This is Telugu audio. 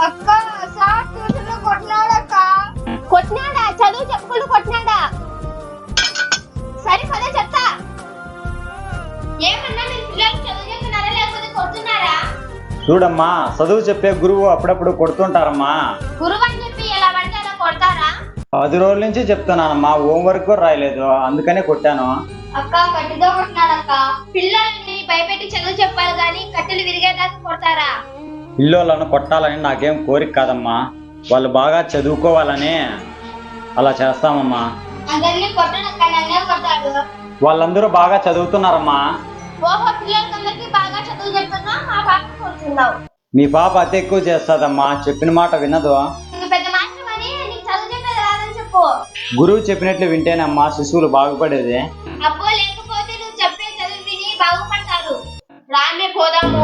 అక్క సార్ ట్యూషన్లో కొట్టినాడక్క. కొట్టినాడా? చదువు చెప్పుకుంటూ కొట్టినాడా? సరే పదే చెప్తా. ఏమన్నా మీరు పిల్లలు చదువు చెప్తున్నారా లేకపోతే కొడుతున్నారా? చూడమ్మా, చదువు చెప్పే గురువు అప్పుడప్పుడు కొడుతుంటారమ్మా. గురువు అని చెప్పి ఎలా పడితే అలా కొడతారా? 10 రోజుల నుంచి చెప్తున్నానమ్మా, హోంవర్క్ కూడా రాయలేదు, అందుకనే కొట్టాను. అక్క గట్టిగా కొట్టినాడక్క. పిల్లల్ని భయపెట్టి చదువు చెప్పాలి కానీ కట్టెలు విరిగేదాకా కొడతారా? పిల్లోళ్ళను కొట్టాలని నాకేం కోరిక కాదమ్మా, వాళ్ళు బాగా చదువుకోవాలని అలా చేస్తామమ్మా. అందరినీ కొట్టనక్క, నన్నే కొట్టాడు. వాళ్ళందరూ బాగా చదువుతున్నారమ్మా. ఓహో, పిల్లలకందరికి బాగా చదువు చెప్తున్నా మా పాప కొడుతున్నావు. మీ పాప అతి ఎక్కువ చేస్తుందమ్మా, చెప్పిన మాట వినదు. నువ్వు పెద్ద మాస్టర్ అని నీకు చదువు చెప్పేది రాదని చెప్పు. గురువు చెప్పినట్లు వింటేనమ్మా శిశువులు బాగుపడేది. అబ్బో, లేకపోతే నువ్వు చెప్పే చదువు విని బాగుపడతారు. రామే పోదాము.